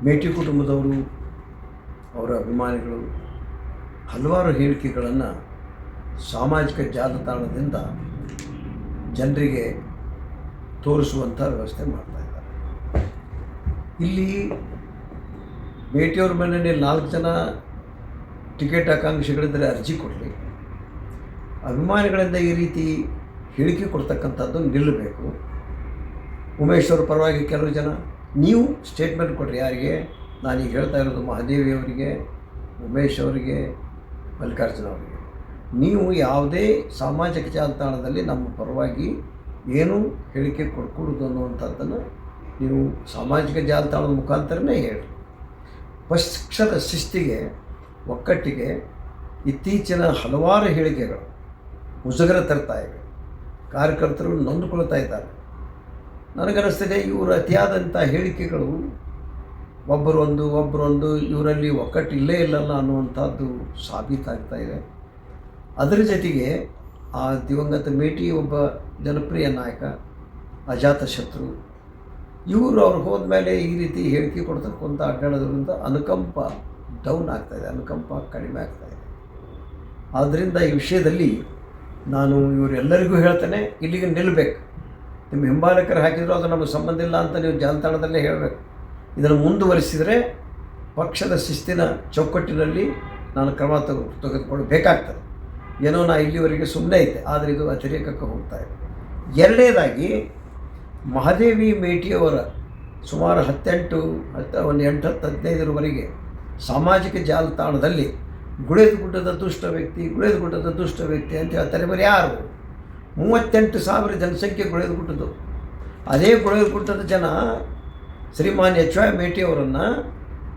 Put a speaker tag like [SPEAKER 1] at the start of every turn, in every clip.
[SPEAKER 1] ಮೇಟಿ ಕುಟುಂಬದವರು, ಅವರ ಅಭಿಮಾನಿಗಳು ಹಲವಾರು ಹೇಳಿಕೆಗಳನ್ನು ಸಾಮಾಜಿಕ ಜಾಲತಾಣದಿಂದ ಜನರಿಗೆ ತೋರಿಸುವಂಥ ವ್ಯವಸ್ಥೆ ಮಾಡ್ತಾಯಿದ್ದಾರೆ. ಇಲ್ಲಿ ಮೇಟಿಯವ್ರ ಮನೆಯಲ್ಲಿ 4 ಜನ ಟಿಕೆಟ್ ಆಕಾಂಕ್ಷಿಗಳಿದ್ದರೆ ಅರ್ಜಿ ಕೊಡಲಿ. ಅಭಿಮಾನಿಗಳಿಂದ ಈ ರೀತಿ ಹೇಳಿಕೆ ಕೊಡ್ತಕ್ಕಂಥದ್ದು ನಿಲ್ಲಬೇಕು. ಉಮೇಶ್ ಅವ್ರ ಪರವಾಗಿ ಕೆಲವು ಜನ ನೀವು ಸ್ಟೇಟ್ಮೆಂಟ್ ಕೊಡ್ರಿ. ಯಾರಿಗೆ ನಾನೀಗ ಹೇಳ್ತಾ ಇರೋದು? ಮಹಾದೇವಿ ಅವರಿಗೆ, ಉಮೇಶ್ ಅವರಿಗೆ, ಮಲ್ಲಿಕಾರ್ಜುನ ಅವರಿಗೆ. ನೀವು ಯಾವುದೇ ಸಾಮಾಜಿಕ ಜಾಲತಾಣದಲ್ಲಿ ನಮ್ಮ ಪರವಾಗಿ ಏನು ಹೇಳಿಕೆ ಕೊಡ್ಕೂಡುದು ಅನ್ನುವಂಥದ್ದನ್ನು ನೀವು ಸಾಮಾಜಿಕ ಜಾಲತಾಣದ ಮುಖಾಂತರನೇ ಹೇಳಿ. ಪಕ್ಷದ ಶಿಸ್ತಿಗೆ, ಒಕ್ಕಟ್ಟಿಗೆ ಇತ್ತೀಚಿನ ಹಲವಾರು ಹೇಳಿಕೆಗಳು ಮುಜುಗರ ತರ್ತಾ ಇವೆ. ಕಾರ್ಯಕರ್ತರು ನೊಂದುಕೊಳ್ತಾ ಇದ್ದಾರೆ. ನನಗನ್ನಿಸ್ತದೆ ಇವರು ಅತಿಯಾದಂಥ ಹೇಳಿಕೆಗಳು ಒಬ್ಬರೊಂದು ಇವರಲ್ಲಿ ಒಕ್ಕಟ್ಟು ಇಲ್ಲೇ ಇಲ್ಲಲ್ಲ ಅನ್ನುವಂಥದ್ದು ಸಾಬೀತಾಗ್ತಾ ಇದೆ. ಅದರ ಜೊತೆಗೆ ಆ ದಿವಂಗತ ಮೇಟಿ ಒಬ್ಬ ಜನಪ್ರಿಯ ನಾಯಕ, ಅಜಾತಶತ್ರು. ಇವರು ಅವ್ರು ಹೋದ ಮೇಲೆ ಈ ರೀತಿ ಹೇಳಿಕೆ ಕೊಡ್ತಕ್ಕಂಥ ಅಡ್ಡಾಡೋದ್ರಿಂದ ಅನುಕಂಪ ಡೌನ್ ಆಗ್ತಾಯಿದೆ, ಅನುಕಂಪ ಕಡಿಮೆ ಆಗ್ತಾಯಿದೆ. ಆದ್ದರಿಂದ ಈ ವಿಷಯದಲ್ಲಿ ನಾನು ಇವರೆಲ್ಲರಿಗೂ ಹೇಳ್ತೇನೆ, ಇಲ್ಲಿಗೆ ನಿಲ್ಲಬೇಕು. ನಿಮ್ಮ ಹಿಂಬಾಲಕರು ಹಾಕಿದ್ರು ಅದು ನಮಗೆ ಸಂಬಂಧ ಇಲ್ಲ ಅಂತ ನೀವು ಜಾಲತಾಣದಲ್ಲೇ ಹೇಳಬೇಕು. ಇದನ್ನು ಮುಂದುವರಿಸಿದರೆ ಪಕ್ಷದ ಶಿಸ್ತಿನ ಚೌಕಟ್ಟಿನಲ್ಲಿ ನಾನು ಕ್ರಮ ತೆಗೆದುಕೊಳ್ಬೇಕಾಗ್ತದೆ. ಏನೋ ನಾ ಇಲ್ಲಿವರೆಗೆ ಸುಮ್ಮನೆ ಐತೆ, ಆದರೆ ಇದು ಅತಿರೇಕಕ್ಕೆ ಹೋಗ್ತಾ ಇದೆ. ಎರಡನೇದಾಗಿ ಮಹಾದೇವಿ ಮೇಟಿಯವರ ಸುಮಾರು 8-15 ಸಾಮಾಜಿಕ ಜಾಲತಾಣದಲ್ಲಿ ಗುಳೇದ ಗುಡ್ಡದ ದುಷ್ಟ ವ್ಯಕ್ತಿ ಅಂತ ಹೇಳ್ತಾರೆ. ಬರೀ ಯಾರು? 38,000 ಜನಸಂಖ್ಯೆ ಗುಳೇದ ಗುಡ್ಡದು. ಅದೇ ಗುಳೇದ ಗುಡ್ಡದ ಜನ ಶ್ರೀಮಾನ್ ಎಚ್ ವೈ ಮೇಟಿ ಅವರನ್ನು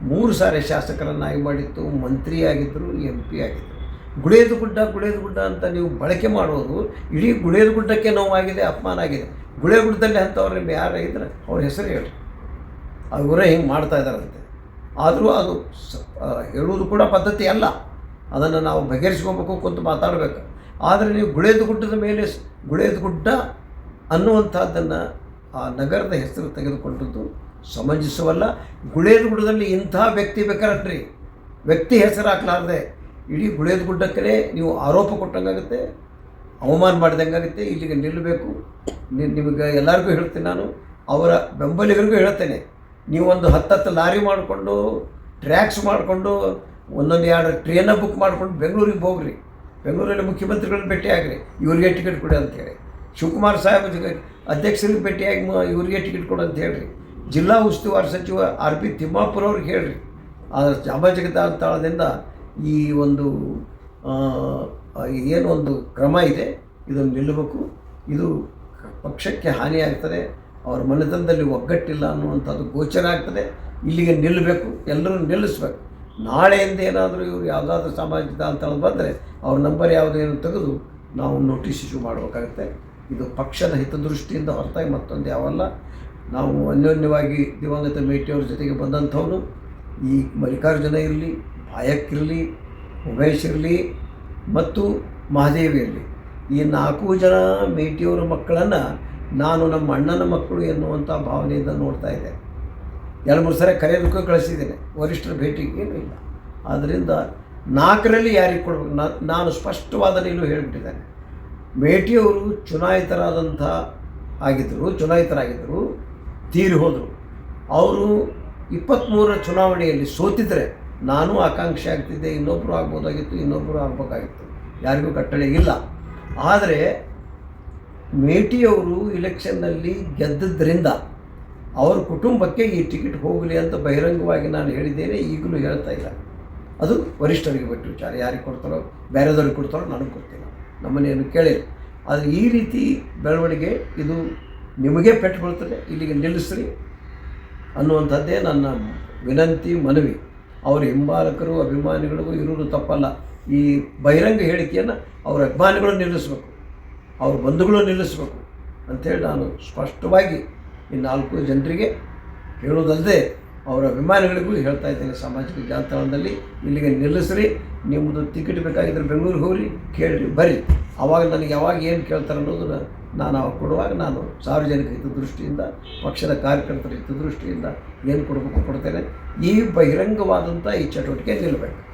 [SPEAKER 1] 3 ಸಾರಿ ಶಾಸಕರನ್ನಾಗಿ ಮಾಡಿತ್ತು, ಮಂತ್ರಿಯಾಗಿದ್ದರು, MP ಆಗಿದ್ದರು. ಗುಳೇದ ಗುಡ್ಡ ಅಂತ ನೀವು ಬಳಕೆ ಮಾಡೋದು ಇಡೀ ಗುಳೇದ ಗುಡ್ಡಕ್ಕೆ ನೋವಾಗಿದೆ, ಅಪಮಾನ ಆಗಿದೆ. ಗುಳೇದ ಗುಡ್ಡದಲ್ಲಿ ಅಂಥವ್ರು ನಿಮ್ಮ ಯಾರು ಇದ್ರೆ ಅವ್ರ ಹೆಸರು ಹೇಳಿ. ಅವರೇ ಹಿಂಗೆ ಮಾಡ್ತಾ ಇದ್ದಾರಂತೆ. ಆದರೂ ಅದು ಹೇಳುವುದು ಕೂಡ ಪದ್ಧತಿ ಅಲ್ಲ. ಅದನ್ನು ನಾವು ಬಗೆಹರಿಸ್ಕೋಬೇಕು, ಕುಂತು ಮಾತಾಡಬೇಕು. ಆದರೆ ನೀವು ಗುಳೇದ ಗುಡ್ಡದ ಮೇಲೆ ಗುಳೇದ ಗುಡ್ಡ ಅನ್ನುವಂಥದ್ದನ್ನು ಆ ನಗರದ ಹೆಸರು ತೆಗೆದುಕೊಂಡದ್ದು ಸಮಂಜಸವಲ್ಲ. ಗುಳೇದ ಗುಡ್ಡದಲ್ಲಿ ಇಂಥ ವ್ಯಕ್ತಿ ಬೇಕಾರನ್ರಿ, ವ್ಯಕ್ತಿ ಹೆಸರು ಹಾಕಲಾರ್ದೆ ಇಡೀ ಗುಳೇದ ಗುಡ್ಡಕ್ಕೆ ನೀವು ಆರೋಪ ಕೊಟ್ಟಂಗಾಗುತ್ತೆ, ಅವಮಾನ ಮಾಡಿದಂಗಾಗುತ್ತೆ. ಇಲ್ಲಿಗೆ ನಿಲ್ಲಬೇಕು. ನಿಮಗೆ ಎಲ್ಲರಿಗೂ ಹೇಳ್ತೀನಿ, ನಾನು ಅವರ ಬೆಂಬಲಿಗರಿಗೂ ಹೇಳ್ತೇನೆ, ನೀವು ಒಂದು 10 ಲಾರಿ ಮಾಡಿಕೊಂಡು, ಟ್ರ್ಯಾಕ್ಸ್ ಮಾಡಿಕೊಂಡು, 1-2 ಟ್ರೇನ ಬುಕ್ ಮಾಡಿಕೊಂಡು ಬೆಂಗಳೂರಿಗೆ ಹೋಗ್ರಿ. ಬೆಂಗಳೂರಲ್ಲಿ ಮುಖ್ಯಮಂತ್ರಿಗಳನ್ನ ಭೇಟಿಯಾಗ್ರಿ, ಇವರಿಗೆ ಟಿಕೆಟ್ ಕೊಡಿ ಅಂತೇಳಿ. ಶಿವಕುಮಾರ್ ಸಾಹೇಬ್ ಅಧ್ಯಕ್ಷರಿಗೆ ಭೇಟಿಯಾಗಿ ಇವರಿಗೆ ಟಿಕೆಟ್ ಕೊಡು ಅಂತ ಹೇಳ್ರಿ. ಜಿಲ್ಲಾ ಉಸ್ತುವಾರಿ ಸಚಿವ RP ತಿಮ್ಮಾಪುರ ಅವ್ರಿಗೆ ಹೇಳ್ರಿ. ಆದರೆ ಸಾಮಾಜಿಕ ಜಾಲತಾಣದಿಂದ ಈ ಒಂದು ಏನೊಂದು ಕ್ರಮ ಇದೆ, ಇದನ್ನು ನಿಲ್ಲಬೇಕು. ಇದು ಪಕ್ಷಕ್ಕೆ ಹಾನಿಯಾಗ್ತದೆ, ಅವರ ಮನೆತನದಲ್ಲಿ ಒಗ್ಗಟ್ಟಿಲ್ಲ ಅನ್ನುವಂಥದ್ದು ಗೋಚರ ಆಗ್ತದೆ. ಇಲ್ಲಿಗೆ ನಿಲ್ಲಬೇಕು, ಎಲ್ಲರೂ ನಿಲ್ಲಿಸ್ಬೇಕು. ನಾಳೆಯಿಂದ ಏನಾದರೂ ಇವರು ಯಾವುದಾದ್ರೂ ಸಾಮಾಜಿಕ ಜಾಲತಾಣ ಬಂದರೆ ಅವ್ರ ನಂಬರ್ ಯಾವುದೇನು ತೆಗೆದು ನಾವು ನೋಟಿಸ್ ಇಶ್ಯೂ ಮಾಡಬೇಕಾಗುತ್ತೆ. ಇದು ಪಕ್ಷದ ಹಿತದೃಷ್ಟಿಯಿಂದ ಹೊರತಾಗಿ ಮತ್ತೊಂದು ಯಾವಲ್ಲ. ನಾವು ಅನ್ಯೋನ್ಯವಾಗಿ ದಿವಂಗತ ಮೇಟಿಯವ್ರ ಜೊತೆಗೆ ಬಂದಂಥವನು, ಈ ಮಲ್ಲಿಕಾರ್ಜುನ ಇರಲಿ, ಭಾಯಕ್ಕಿರಲಿ, ಉಮೇಶ್ ಇರಲಿ ಮತ್ತು ಮಹಾದೇವಿ ಇರಲಿ, ಈ 4 ಜನ ಮೇಟಿಯವರ ಮಕ್ಕಳನ್ನು ನಾನು ನಮ್ಮ ಅಣ್ಣನ ಮಕ್ಕಳು ಎನ್ನುವಂಥ ಭಾವನೆಯಿಂದ ನೋಡ್ತಾ ಇದ್ದೆ. 2-3 ಸರಿ ಕರೆಯೋದಕ್ಕೂ ಕಳಿಸಿದ್ದೇನೆ, ವರಿಷ್ಠರ ಭೇಟಿಗೆ ಏನೂ ಇಲ್ಲ. ಆದ್ದರಿಂದ 4ರಲ್ಲಿ ಯಾರಿಗೆ ಕೊಡಬೇಕು? ನಾನು ಸ್ಪಷ್ಟವಾದ ನಿಲುವು ಹೇಳಿಬಿಟ್ಟಿದ್ದೇನೆ. ಮೇಟಿಯವರು ಚುನಾಯಿತರಾಗಿದ್ದರು, ತೀರಿ ಹೋದರು. ಅವರು 23ರ ಚುನಾವಣೆಯಲ್ಲಿ ಸೋತಿದ್ರೆ ನಾನು ಆಕಾಂಕ್ಷಿ ಆಗ್ತಿದ್ದೆ, ಇನ್ನೊಬ್ಬರು ಆಗ್ಬೋದಾಗಿತ್ತು, ಇನ್ನೊಬ್ಬರು ಆಗಬೇಕಾಗಿತ್ತು, ಯಾರಿಗೂ ಕಟ್ಟಳೆ ಇಲ್ಲ. ಆದರೆ ಮೇಟಿಯವರು ಇಲೆಕ್ಷನ್ನಲ್ಲಿ ಗೆದ್ದಿದ್ದರಿಂದ ಅವರ ಕುಟುಂಬಕ್ಕೆ ಈ ಟಿಕೆಟ್ ಹೋಗಲಿ ಅಂತ ಬಹಿರಂಗವಾಗಿ ನಾನು ಹೇಳಿದ್ದೇನೆ, ಈಗಲೂ ಹೇಳ್ತಾ ಇಲ್ಲ. ಅದು ವರಿಷ್ಠರಿಗೆ ಬಿಟ್ಟು ವಿಚಾರ. ಯಾರಿಗೆ ಕೊಡ್ತಾರೋ, ಬೇರೆದವ್ರಿಗೆ ಕೊಡ್ತಾರೋ ನನಗೆ ಗೊತ್ತಿಲ್ಲ, ನಮ್ಮನ್ನೇನು ಕೇಳಿಲ್ಲ. ಆದರೆ ಈ ರೀತಿ ಬೆಳವಣಿಗೆ ಇದು ನಿಮಗೆ ಪೆಟ್ಟು ಬೀಳ್ತದೆ, ಇಲ್ಲಿಗೆ ನಿಲ್ಲಿಸ್ರಿ ಅನ್ನುವಂಥದ್ದೇ ನನ್ನ ವಿನಂತಿ, ಮನವಿ. ಅವರ ಹಿಂಬಾಲಕರು, ಅಭಿಮಾನಿಗಳಿಗೂ ಇರುವುದು ತಪ್ಪಲ್ಲ. ಈ ಬಹಿರಂಗ ಹೇಳಿಕೆಯನ್ನು ಅವರ ಅಭಿಮಾನಿಗಳು ನಿಲ್ಲಿಸಬೇಕು, ಅವ್ರ ಬಂಧುಗಳು ನಿಲ್ಲಿಸಬೇಕು ಅಂಥೇಳಿ ನಾನು ಸ್ಪಷ್ಟವಾಗಿ ಈ 4 ಜನರಿಗೆ ಹೇಳೋದಲ್ಲದೆ ಅವರ ಅಭಿಮಾನಿಗಳಿಗೂ ಹೇಳ್ತಾ ಇದ್ದೇನೆ. ಸಾಮಾಜಿಕ ಜಾಲತಾಣದಲ್ಲಿ ಇಲ್ಲಿಗೆ ನಿಲ್ಲಿಸ್ರಿ, ನಿಮ್ಮದು ಟಿಕೆಟ್ ಬೇಕಾಗಿದ್ದರೆ ಬೆಂಗಳೂರಿಗೆ ಹೋಗ್ರಿ, ಕೇಳಿರಿ, ಬರ್ರಿ. ಆವಾಗ ನನಗೆ ಯಾವಾಗ ಏನು ಕೇಳ್ತಾರೆ ಅನ್ನೋದನ್ನು ನಾನು ಅವಾಗ ಕೊಡುವಾಗ ನಾನು ಸಾರ್ವಜನಿಕ ಹಿತದೃಷ್ಟಿಯಿಂದ, ಪಕ್ಷದ ಕಾರ್ಯಕರ್ತರ ಹಿತದೃಷ್ಟಿಯಿಂದ ಏನು ಕೊಡಬೇಕು ಕೊಡ್ತೇನೆ. ಈ ಬಹಿರಂಗವಾದಂಥ ಈ ಚಟುವಟಿಕೆ ನಿಲ್ಲಬೇಕು.